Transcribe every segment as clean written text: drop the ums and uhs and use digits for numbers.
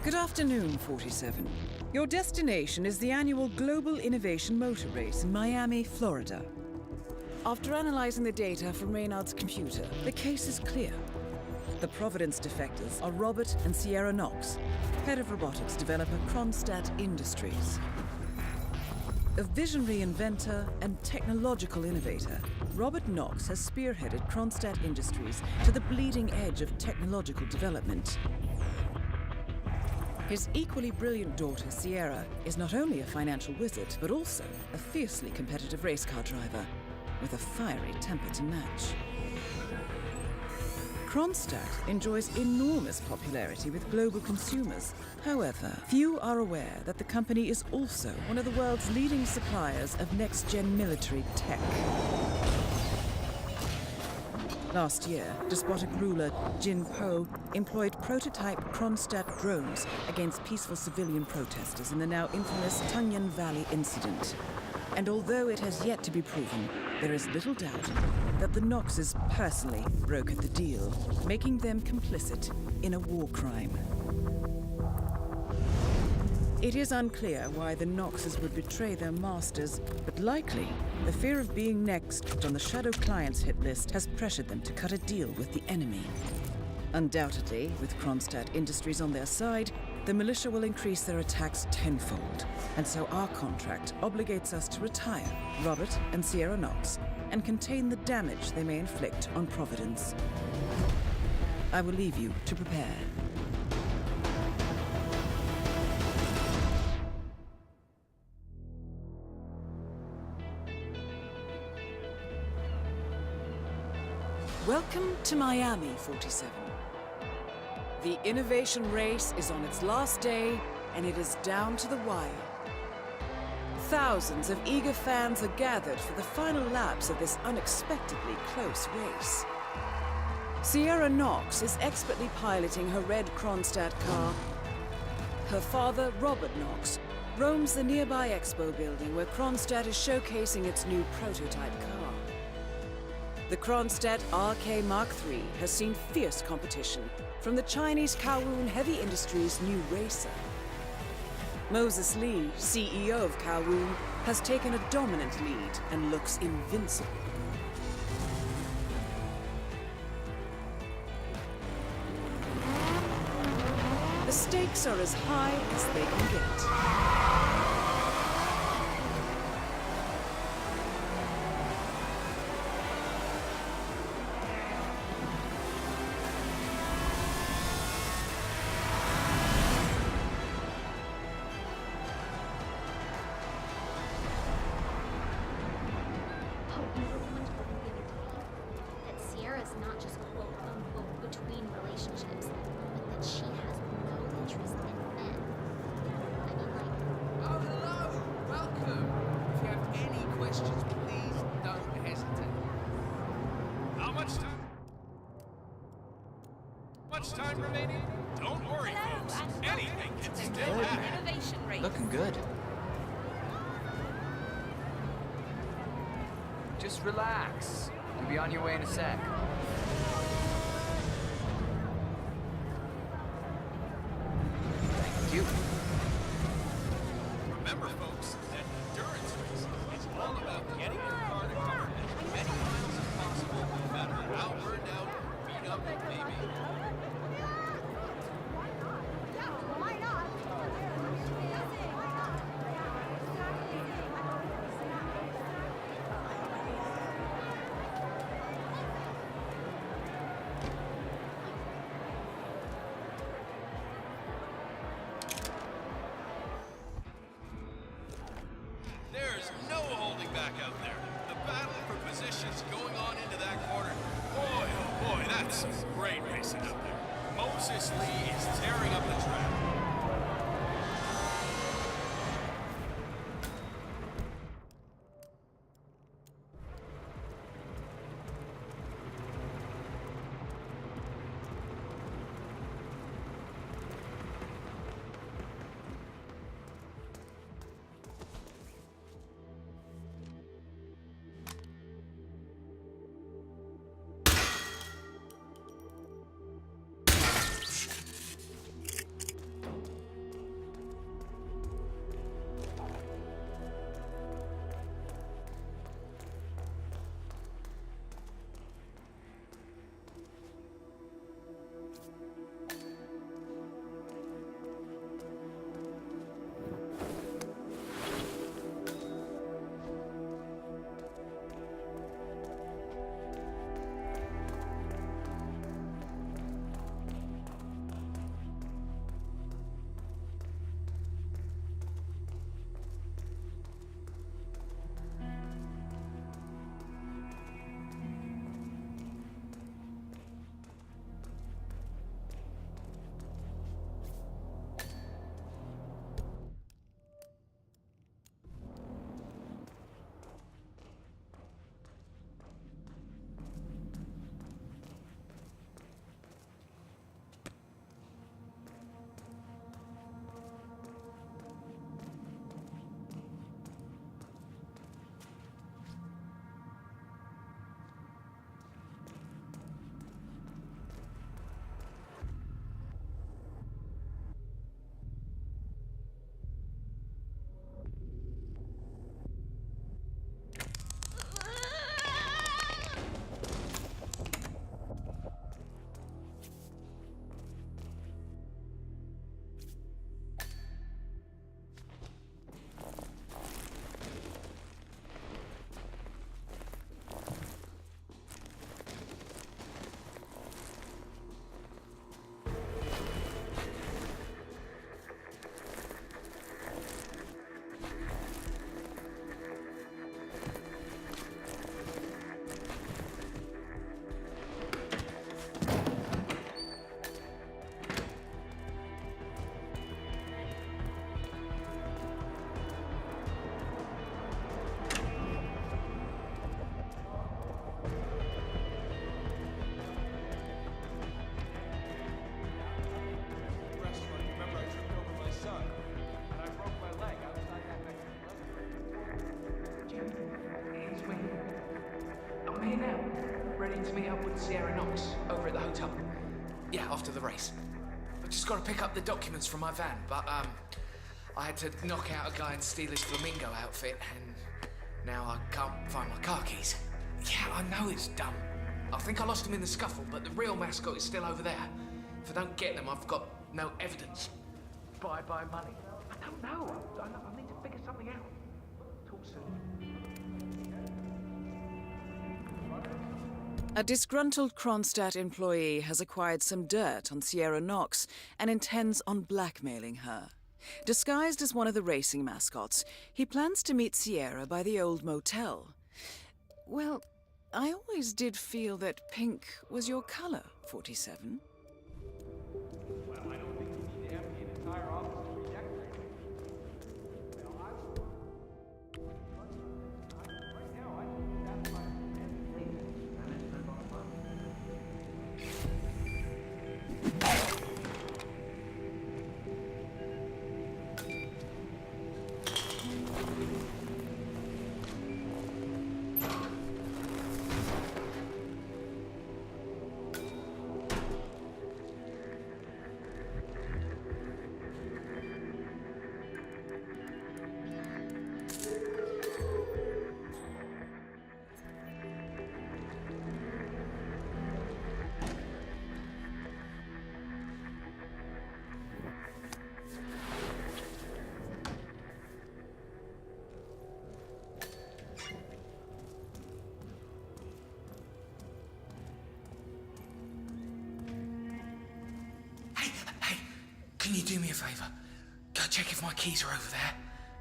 Good afternoon, 47. Your destination is the annual Global Innovation Motor Race in Miami, Florida. After analyzing the data from Reynard's computer, the case is clear. The Providence defectors are Robert and Sierra Knox, head of robotics developer Kronstadt Industries. A visionary inventor and technological innovator, Robert Knox has spearheaded Kronstadt Industries to the bleeding edge of technological development. His equally brilliant daughter, Sierra, is not only a financial wizard, but also a fiercely competitive race car driver, with a fiery temper to match. Kronstadt enjoys enormous popularity with global consumers. However, few are aware that the company is also one of the world's leading suppliers of next-gen military tech. Last year, despotic ruler Jin Po employed prototype Kronstadt drones against peaceful civilian protesters in the now infamous Tungan Valley incident. And although it has yet to be proven, there is little doubt that the Knoxes personally brokered the deal, making them complicit in a war crime. It is unclear why the Knoxes would betray their masters, but likely the fear of being next on the Shadow Clients hit list has pressured them to cut a deal with the enemy. Undoubtedly, with Kronstadt Industries on their side, the militia will increase their attacks tenfold, and so our contract obligates us to retire Robert and Sierra Knox and contain the damage they may inflict on Providence. I will leave you to prepare. Welcome to Miami, 47. The innovation race is on its last day, and it is down to the wire. Thousands of eager fans are gathered for the final laps of this unexpectedly close race. Sierra Knox is expertly piloting her red Kronstadt car. Her father, Robert Knox, roams the nearby Expo building where Kronstadt is showcasing its new prototype car. The Kronstadt RK Mark III has seen fierce competition from the Chinese Kowloon Heavy Industries' new racer. Moses Lee, CEO of Kowloon, has taken a dominant lead and looks invincible. The stakes are as high as they can get. Not just quote-unquote between relationships, but that she has no interest in men. I mean, like... Oh, hello! Welcome! If you have any questions, please don't hesitate. How much time? Much time remaining? Don't worry, folks. Anything can still happen. Innovation race. Looking good. Just relax. You'll be on your way in a sec. Thank you. Remember, folks, that endurance race is all about getting your car to cover as many miles as possible, no matter how burned out or beat up it may be. There's no holding back out there. The battle for positions going on into that corner. Boy, oh boy, that's some great racing out there. Moses Lee is tearing up the track. up with Sierra Knox over at the hotel. Yeah, after the race. I've just got to pick up the documents from my van, but I had to knock out a guy and steal his flamingo outfit, and now I can't find my car keys. Yeah, I know it's dumb. I think I lost them in the scuffle, but the real mascot is still over there. If I don't get them, I've got no evidence. Bye-bye money. I don't know. I need to figure something out. Talk soon. A disgruntled Kronstadt employee has acquired some dirt on Sierra Knox and intends on blackmailing her. Disguised as one of the racing mascots, he plans to meet Sierra by the old motel. Well, I always did feel that pink was your color, 47. Well, I don't think you need to empty an entire office to redecorate it. Right now, I think that's my Can you do me a favor? Go check if my keys are over there.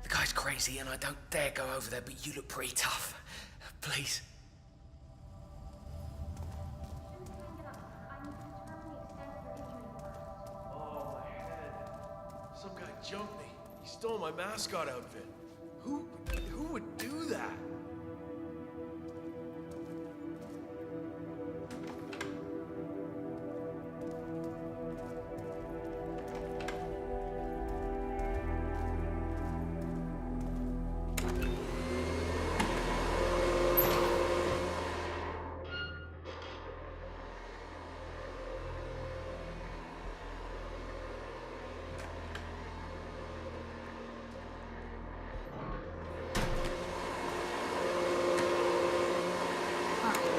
The guy's crazy and I don't dare go over there, but you look pretty tough. Please. Oh, my head. Some guy jumped me. He stole my mascot outfit. Who would do that?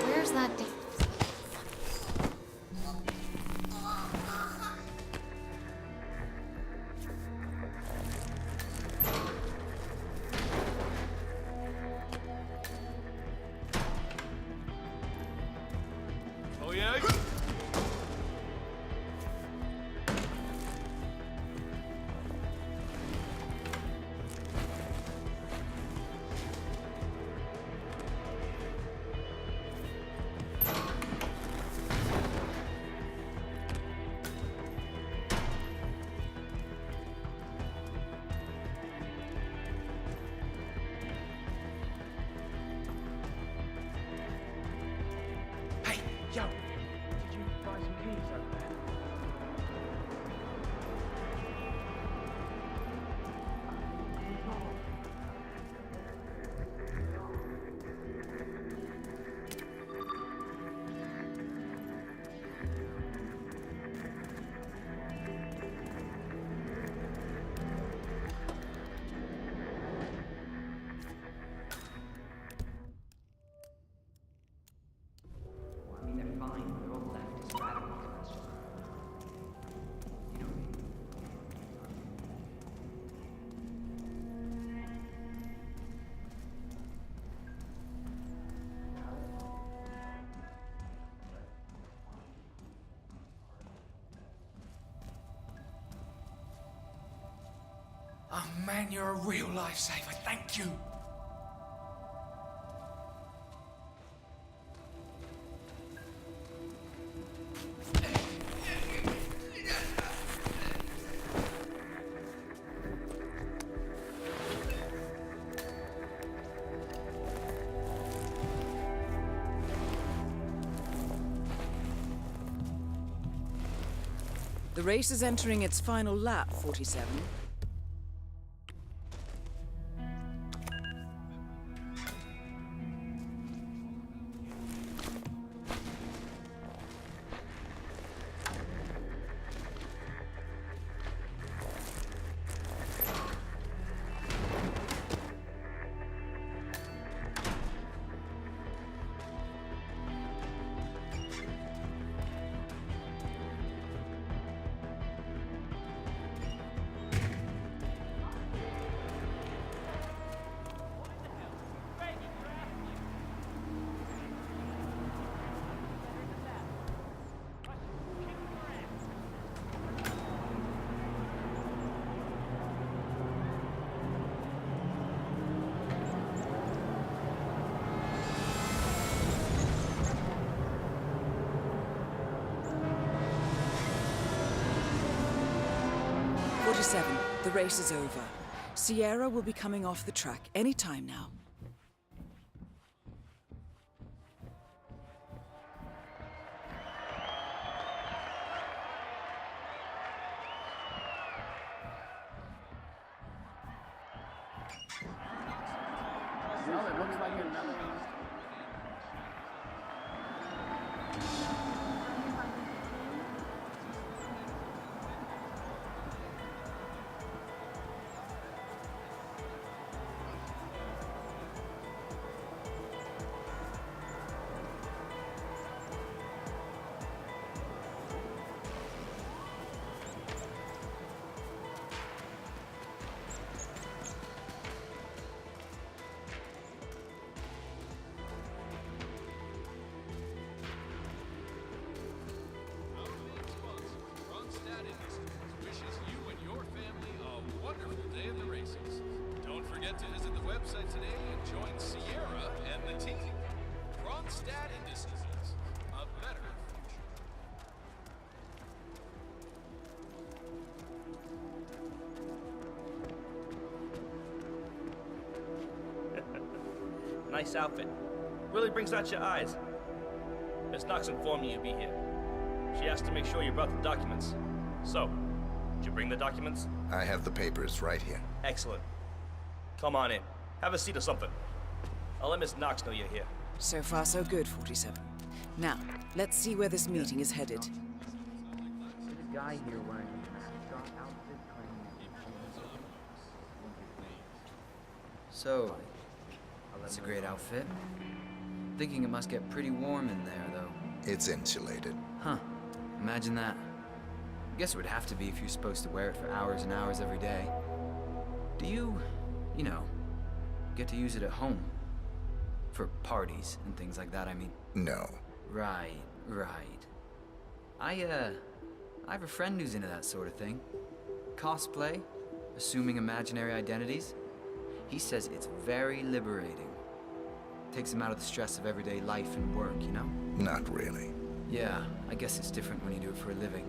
Where's that date? Oh, yeah? Hey, yo! Did you buy some keys over there? I mean, they're fine. They're all leftist radicals, but it's just, you know. Oh man, you're a real lifesaver. Thank you. The race is entering its final lap, 47. 47, the race is over. Sierra will be coming off the track any time now. Well, it looks like another. Wishes you and your family a wonderful day at the races. Don't forget to visit the website today and join Sierra and the team. Kronstadt Indices, a better future. Nice outfit. Really brings out your eyes. Miss Knox informed me you'd be here. She asked to make sure you brought the documents. So, did you bring the documents? I have the papers right here. Excellent. Come on in. Have a seat or something. I'll let Miss Knox know you're here. So far, so good, 47. Now, let's see where this meeting is headed. There's a guy here wearing a mascot outfit claiming So, it's a great outfit. Thinking it must get pretty warm in there, though. It's insulated. Huh. Imagine that. Guess it would have to be if you're supposed to wear it for hours and hours every day. Do you know, get to use it at home? For parties and things like that, I mean. No. Right. I have a friend who's into that sort of thing. Cosplay, assuming imaginary identities. He says it's very liberating. Takes him out of the stress of everyday life and work, you know? Not really. Yeah, I guess it's different when you do it for a living.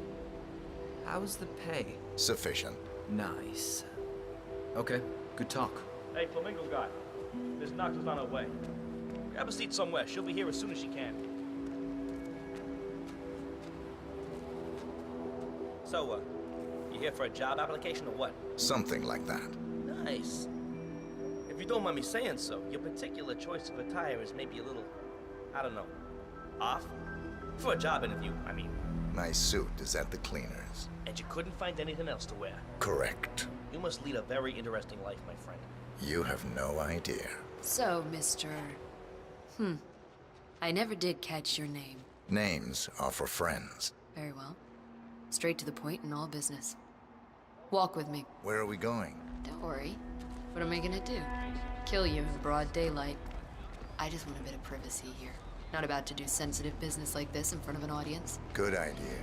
How's the pay? Sufficient. Nice. Okay, good talk. Hey, Flamingo guy. Miss Knox is on her way. Grab a seat somewhere. She'll be here as soon as she can. So, you here for a job application or what? Something like that. Nice. If you don't mind me saying so, your particular choice of attire is maybe a little, I don't know, off? For a job interview, I mean. My suit is at the cleaners. And you couldn't find anything else to wear. Correct. You must lead a very interesting life, my friend. You have no idea. So, Mr. I never did catch your name. Names are for friends. Very well. Straight to the point in all business. Walk with me. Where are we going? Don't worry. What am I gonna do? Kill you in broad daylight. I just want a bit of privacy here. Not about to do sensitive business like this in front of an audience. Good idea.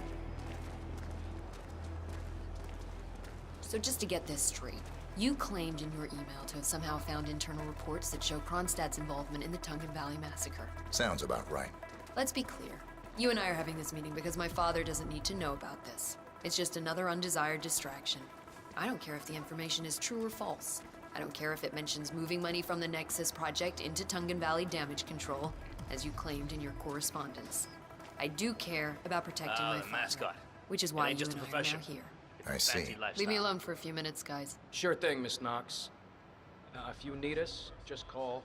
So just to get this straight, you claimed in your email to have somehow found internal reports that show Kronstadt's involvement in the Tungan Valley massacre. Sounds about right. Let's be clear. You and I are having this meeting because my father doesn't need to know about this. It's just another undesired distraction. I don't care if the information is true or false. I don't care if it mentions moving money from the Nexus project into Tungan Valley damage control, as you claimed in your correspondence. I do care about protecting my The father, mascot. which is It why ain't you just and a I are now profession. here. I see. Fancy lifestyle. Leave me alone for a few minutes, guys. Sure thing, Miss Knox. If you need us, just call.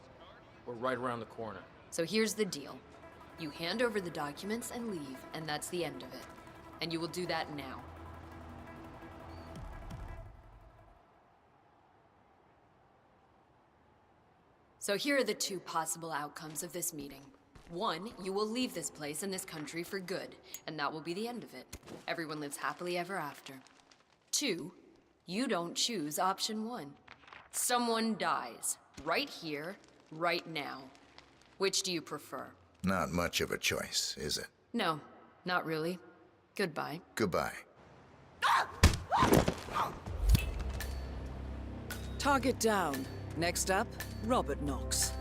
We're right around the corner. So here's the deal. You hand over the documents and leave, and that's the end of it. And you will do that now. So here are the two possible outcomes of this meeting. One, you will leave this place and this country for good, and that will be the end of it. Everyone lives happily ever after. Two, you don't choose option one. Someone dies, right here, right now. Which do you prefer? Not much of a choice, is it? No, not really. Goodbye. Goodbye. Target down. Next up, Robert Knox.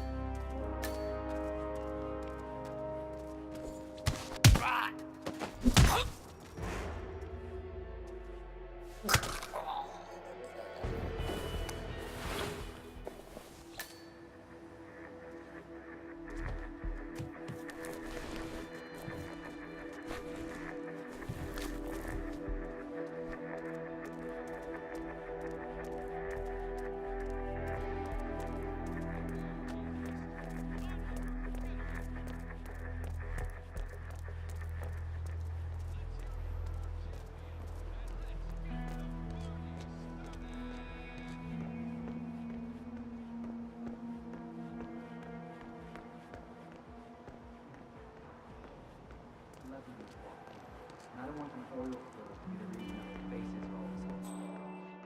don't want an oil spill to be the reason that the base is all this whole.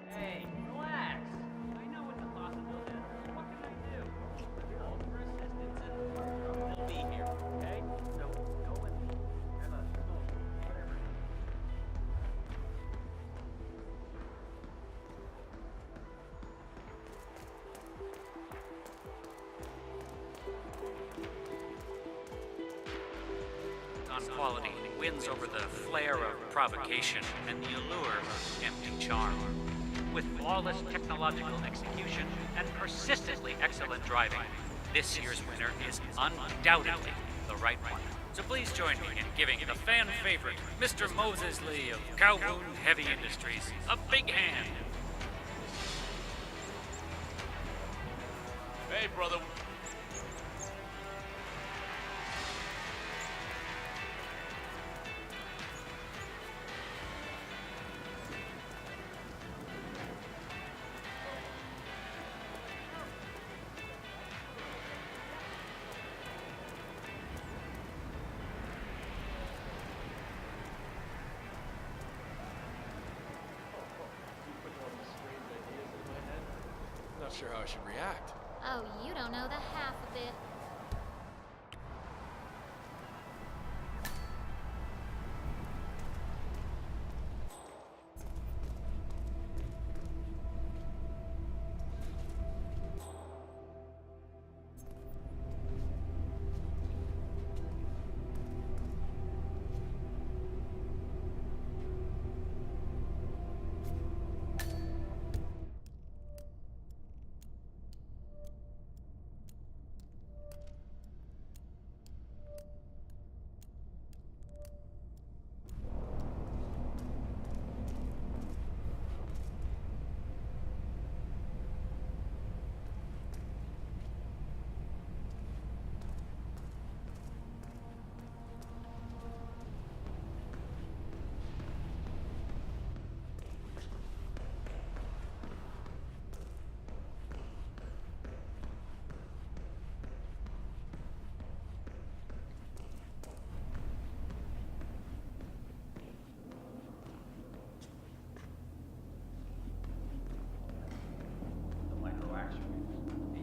Hey, relax. I know it's a possibility. What can I do? Call for assistance and they'll be here, okay? So go with me. Have a whatever. On quality wins over the flair of provocation and the allure of empty charm. With flawless technological execution and persistently excellent driving, this year's winner is undoubtedly the right one. So please join me in giving the fan favorite, Mr. Moses Lee of Calhoun Heavy Industries, a big hand. Hey, brother. Not sure how I should react. Oh, you don't know the half of it.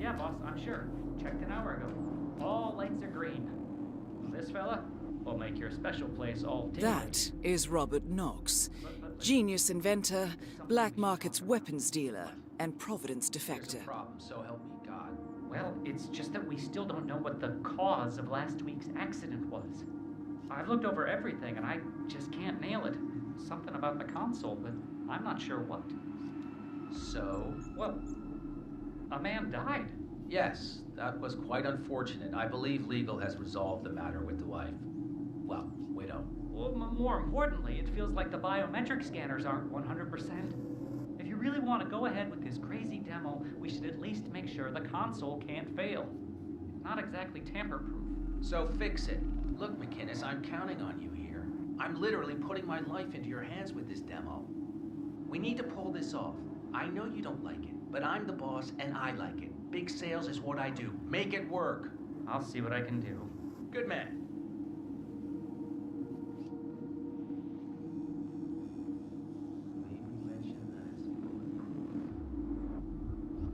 Yeah, boss, I'm sure. Checked an hour ago. All lights are green. This fella will make your special place all tingly. That is Robert Knox, genius inventor, black markets weapons dealer, and Providence defector. Problem, so help me God. Well, it's just that we still don't know what the cause of last week's accident was. I've looked over everything and I just can't nail it. Something about the console, but I'm not sure what. So? Well, a man died. Yes, that was quite unfortunate. I believe legal has resolved the matter with the wife. Well, widow. Well, more importantly, it feels like the biometric scanners aren't 100%. If you really want to go ahead with this crazy demo, we should at least make sure the console can't fail. It's not exactly tamper-proof. So fix it. Look, McInnes, I'm counting on you here. I'm literally putting my life into your hands with this demo. We need to pull this off. I know you don't like it, but I'm the boss and I like it. Big sales is what I do. Make it work. I'll see what I can do. Good man. Maybe mention that it's bulletproof.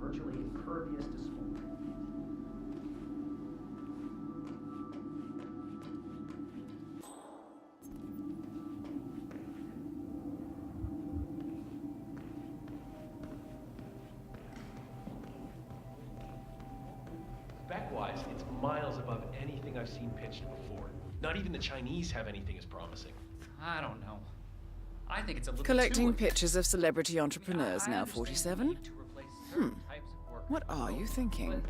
Virtually impervious to smoke. Spec-wise, it's miles above anything I've seen pitched before. Not even the Chinese have anything as promising. I don't know. I think it's a little Collecting too... pictures of celebrity entrepreneurs, I now understand 47? the need to replace certain types of work What with are you robots, thinking? but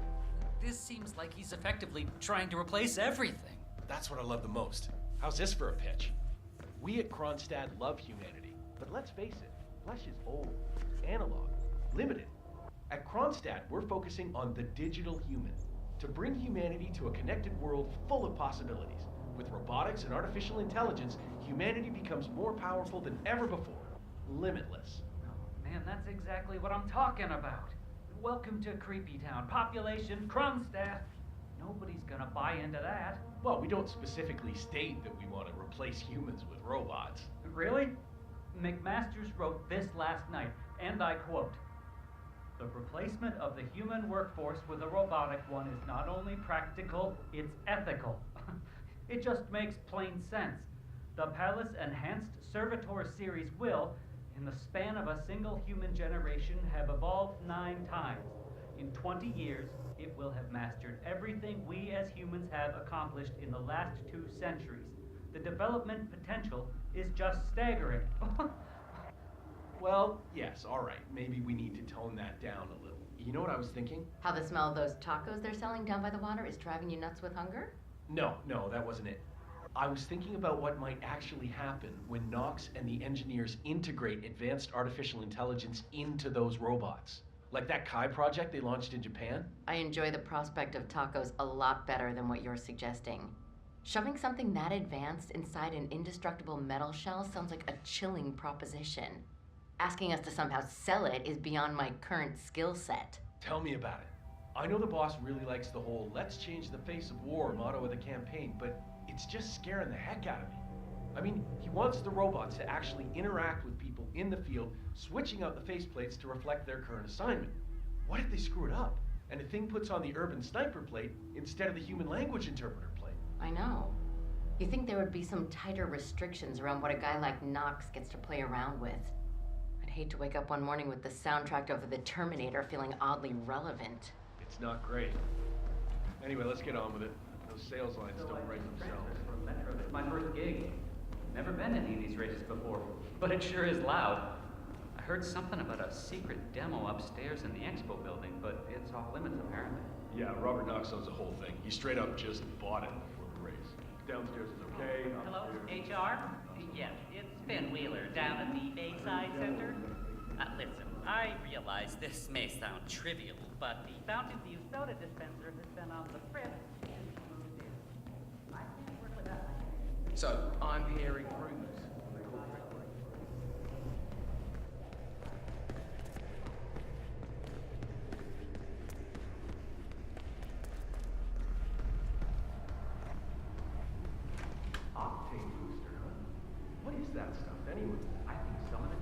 this seems like he's effectively trying to replace everything. That's what I love the most. How's this for a pitch? We at Kronstadt love humanity, but let's face it, flesh is old, analog, limited. At Kronstadt, we're focusing on the digital human, to bring humanity to a connected world full of possibilities. With robotics and artificial intelligence, humanity becomes more powerful than ever before. Limitless. Oh, man, that's exactly what I'm talking about. Welcome to Creepy Town. Population Kronstadt. Nobody's gonna buy into that. Well, we don't specifically state that we want to replace humans with robots. Really? McMasters wrote this last night, and I quote, "The replacement of the human workforce with a robotic one is not only practical, it's ethical." It just makes plain sense. The Palace Enhanced Servitor series will, in the span of a single human generation, have evolved 9 times. In 20 years, it will have mastered everything we as humans have accomplished in the last 2 centuries. The development potential is just staggering. Well, yes, all right. Maybe we need to tone that down a little. You know what I was thinking? How the smell of those tacos they're selling down by the water is driving you nuts with hunger? No, that wasn't it. I was thinking about what might actually happen when Knox and the engineers integrate advanced artificial intelligence into those robots. Like that Kai project they launched in Japan? I enjoy the prospect of tacos a lot better than what you're suggesting. Shoving something that advanced inside an indestructible metal shell sounds like a chilling proposition. Asking us to somehow sell it is beyond my current skill set. Tell me about it. I know the boss really likes the whole "let's change the face of war" motto of the campaign, but it's just scaring the heck out of me. I mean, he wants the robots to actually interact with people in the field, switching out the faceplates to reflect their current assignment. What if they screw it up, and the thing puts on the urban sniper plate instead of the human language interpreter plate? I know. You think there would be some tighter restrictions around what a guy like Knox gets to play around with. I'd hate to wake up one morning with the soundtrack of The Terminator feeling oddly relevant. It's not great. Anyway, let's get on with it. Those sales lines don't write themselves. It's my first gig. Never been in any of these races before, but it sure is loud. I heard something about a secret demo upstairs in the Expo building, but it's off limits apparently. Yeah, Robert Knox owns the whole thing. He straight up just bought it before the race. Downstairs is okay. Hello, HR? Yes, it's Ben Wheeler down at the Bayside Center. Listen, I realize this may sound trivial, but the Fountain View soda dispenser has been on the fritz since you moved in. I can't work with that. So, I'm hearing rumors. Octane booster, huh? What is that stuff anyway? I think some of it.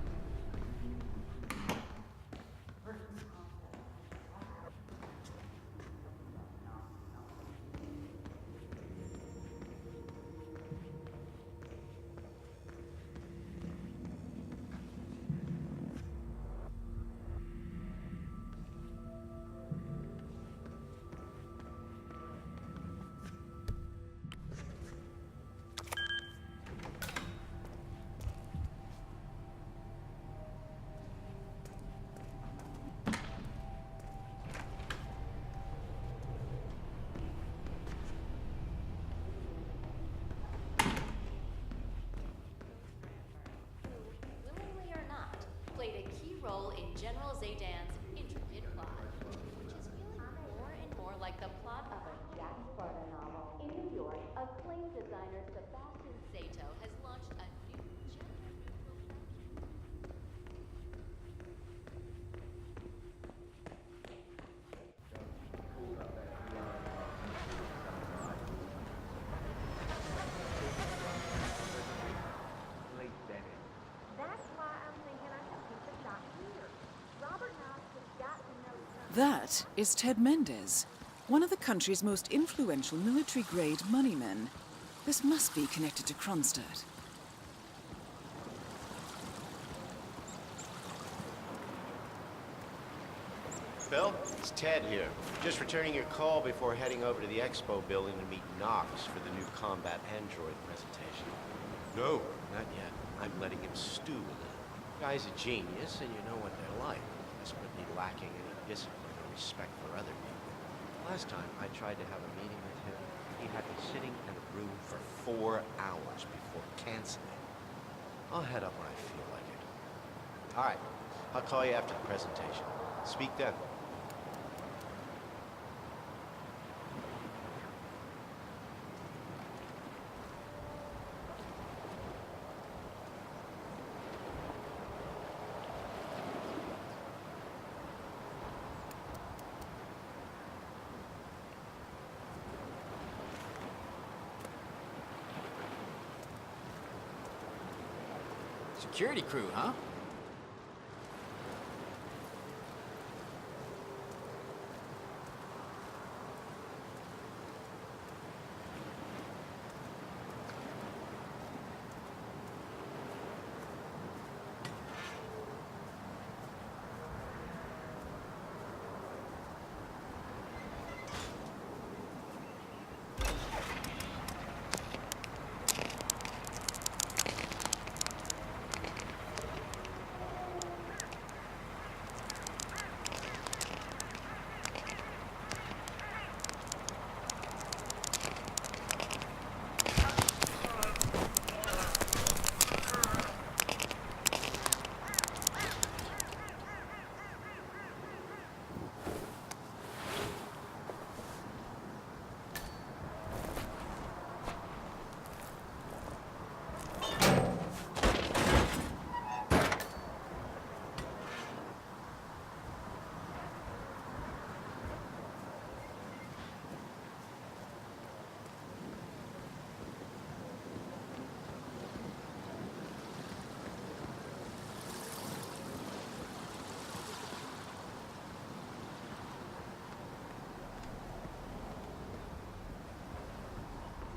Willingly or not, played a key role in General Zaydan's intricate plot, which is feeling more and more like the plot of a Jack Sparta novel. In New York, acclaimed designer Sebastian Sato has launched a new gender-neutral fashion. That's why I'm thinking I should keep the shot here. Robert Knox has got to know something. That is Ted Mendez, one of the country's most influential military-grade moneymen. This must be connected to Kronstadt. Bill, it's Ted here. Just returning your call before heading over to the Expo building to meet Knox for the new combat android presentation. No, not yet. I'm letting him stew a little. Guy's a genius, and you know what they're like. Desperately lacking any discipline or respect for other people. Last time I tried to have a meeting with him, he had me sitting in a room for 4 hours before canceling. I'll head up when I feel like it. All right, I'll call you after the presentation. Speak then. Security crew, huh?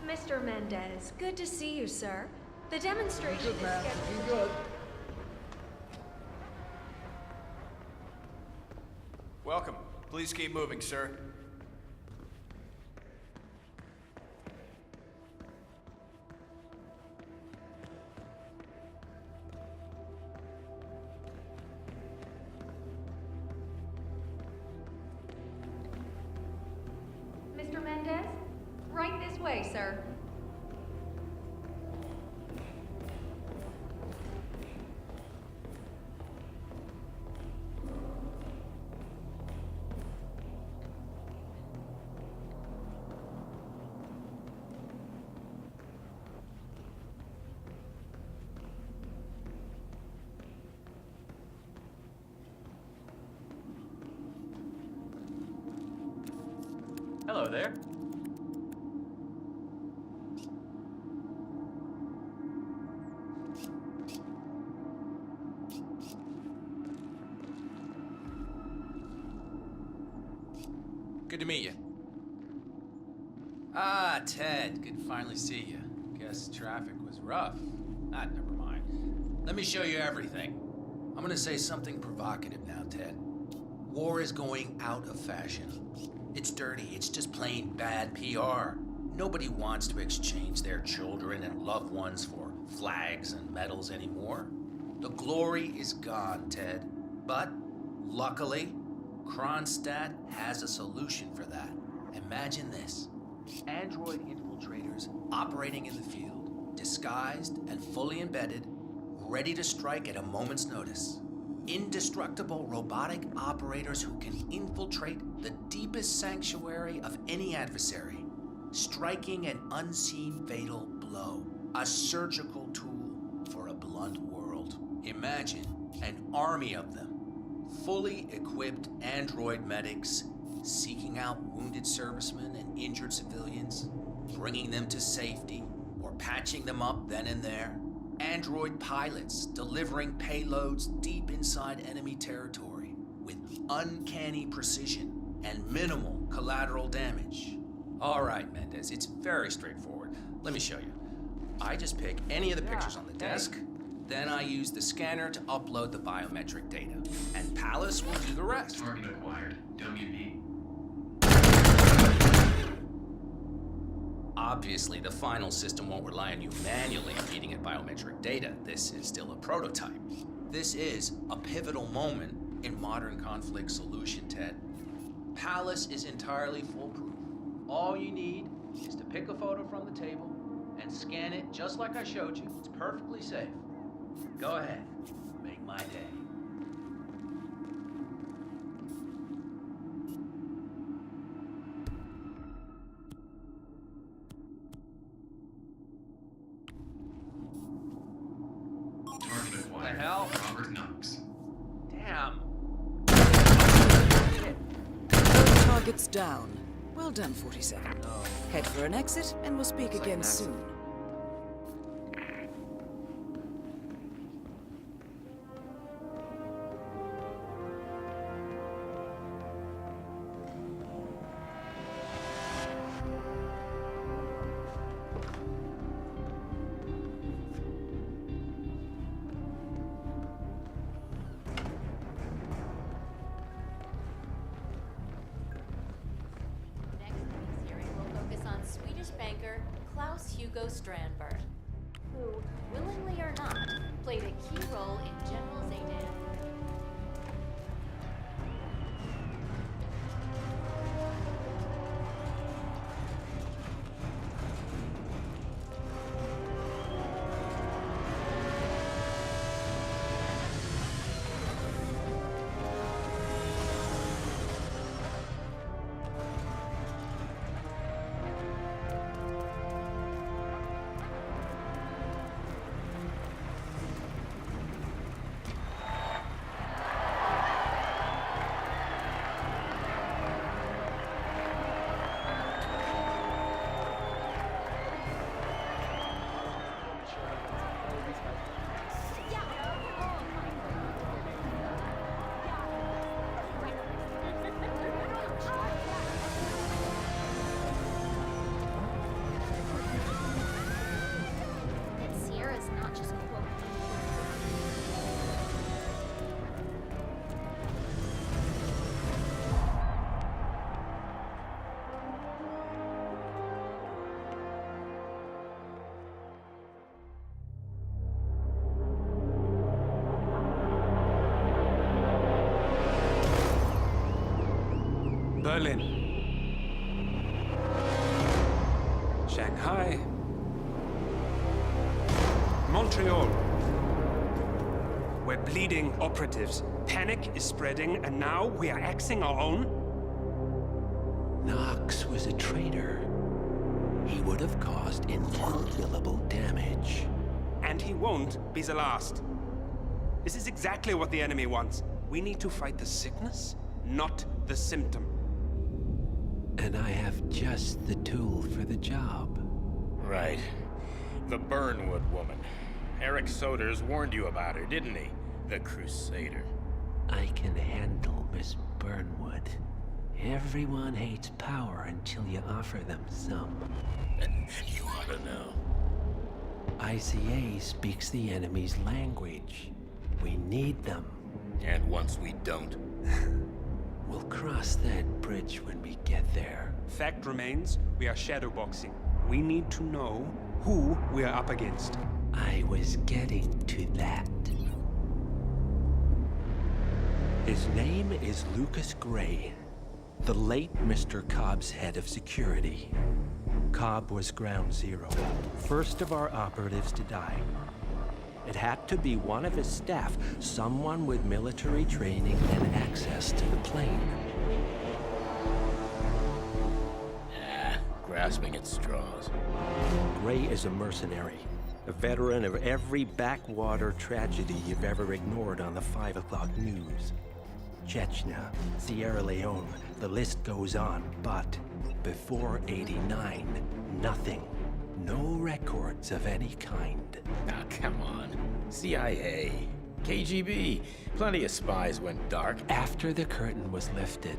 Mr. Mendez, good to see you, sir. The demonstration is scheduled. Good. Welcome. Please keep moving, sir. Mr. Mendez, right this way, sir. Hello there. Good to meet you. Ah, Ted, good to finally see you. Guess traffic was rough. Ah, never mind. Let me show you everything. I'm gonna say something provocative now, Ted. War is going out of fashion. It's dirty, it's just plain bad PR. Nobody wants to exchange their children and loved ones for flags and medals anymore. The glory is gone, Ted. But, luckily, Kronstadt has a solution for that. Imagine this. Android infiltrators operating in the field, disguised and fully embedded, ready to strike at a moment's notice. Indestructible robotic operators who can infiltrate the deepest sanctuary of any adversary, striking an unseen fatal blow, a surgical tool for a blunt world. Imagine an army of them, fully equipped android medics seeking out wounded servicemen and injured civilians, bringing them to safety or patching them up then and there. Android pilots delivering payloads deep inside enemy territory with uncanny precision and minimal collateral damage. All right, Mendez, it's very straightforward. Let me show you. I just pick any of the pictures on the desk, then I use the scanner to upload the biometric data, and Palace will do the rest. Target acquired. WB. Obviously, the final system won't rely on you manually feeding it biometric data. This is still a prototype. This is a pivotal moment in modern conflict solution, Ted. Palace is entirely foolproof. All you need is to pick a photo from the table and scan it just like I showed you. It's perfectly safe. Go ahead. Make my day. Target acquired. The hell? Robert Knox. Damn. Targets down. Well done, 47. Head for an exit, and we'll speak again soon. Hugo Strandberg, who, willingly or not, played a key role in General Zaydan. Sierra's not just quote. Berlin, Shanghai, Montreal. We're bleeding operatives. Panic is spreading, and now we are axing our own? Knox was a traitor. He would have caused incalculable damage. And he won't be the last. This is exactly what the enemy wants. We need to fight the sickness, not the symptom. And I have just the tool for the job. Right. The Burnwood woman. Eric Soders warned you about her, didn't he? The Crusader. I can handle Miss Burnwood. Everyone hates power until you offer them some. You ought to know. ICA speaks the enemy's language. We need them. And once we don't? We'll cross that bridge when we get there. Fact remains, we are shadowboxing. We need to know who we are up against. I was getting to that. His name is Lucas Gray, the late Mr. Cobb's head of security. Cobb was ground zero, first of our operatives to die. It had to be one of his staff, someone with military training and access to the plane. Grasping at straws. Gray is a mercenary, a veteran of every backwater tragedy you've ever ignored on the 5 o'clock news. Chechnya, Sierra Leone, the list goes on, but before '89, nothing. No records of any kind. Ah, come on. CIA, KGB, plenty of spies went dark. After the curtain was lifted,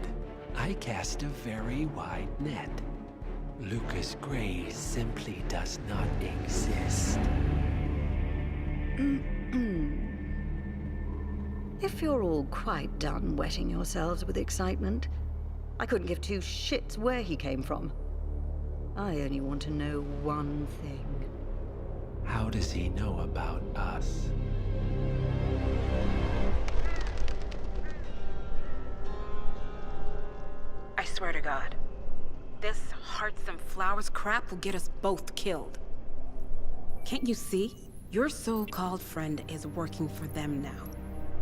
I cast a very wide net. Lucas Gray simply does not exist. If you're all quite done wetting yourselves with excitement, I couldn't give two shits where he came from. I only want to know one thing. How does he know about us? I swear to God, this hearts and flowers crap will get us both killed. Can't you see? Your so-called friend is working for them now.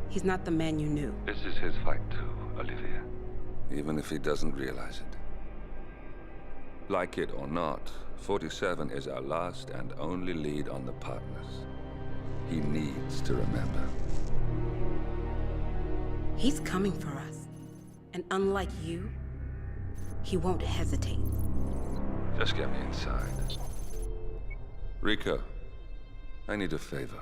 He's not the man you knew. This is his fight too, Olivia. Even if he doesn't realize it. Like it or not, 47 is our last and only lead on the partners. He needs to remember. He's coming for us. And unlike you, he won't hesitate. Just get me inside. Rico, I need a favor.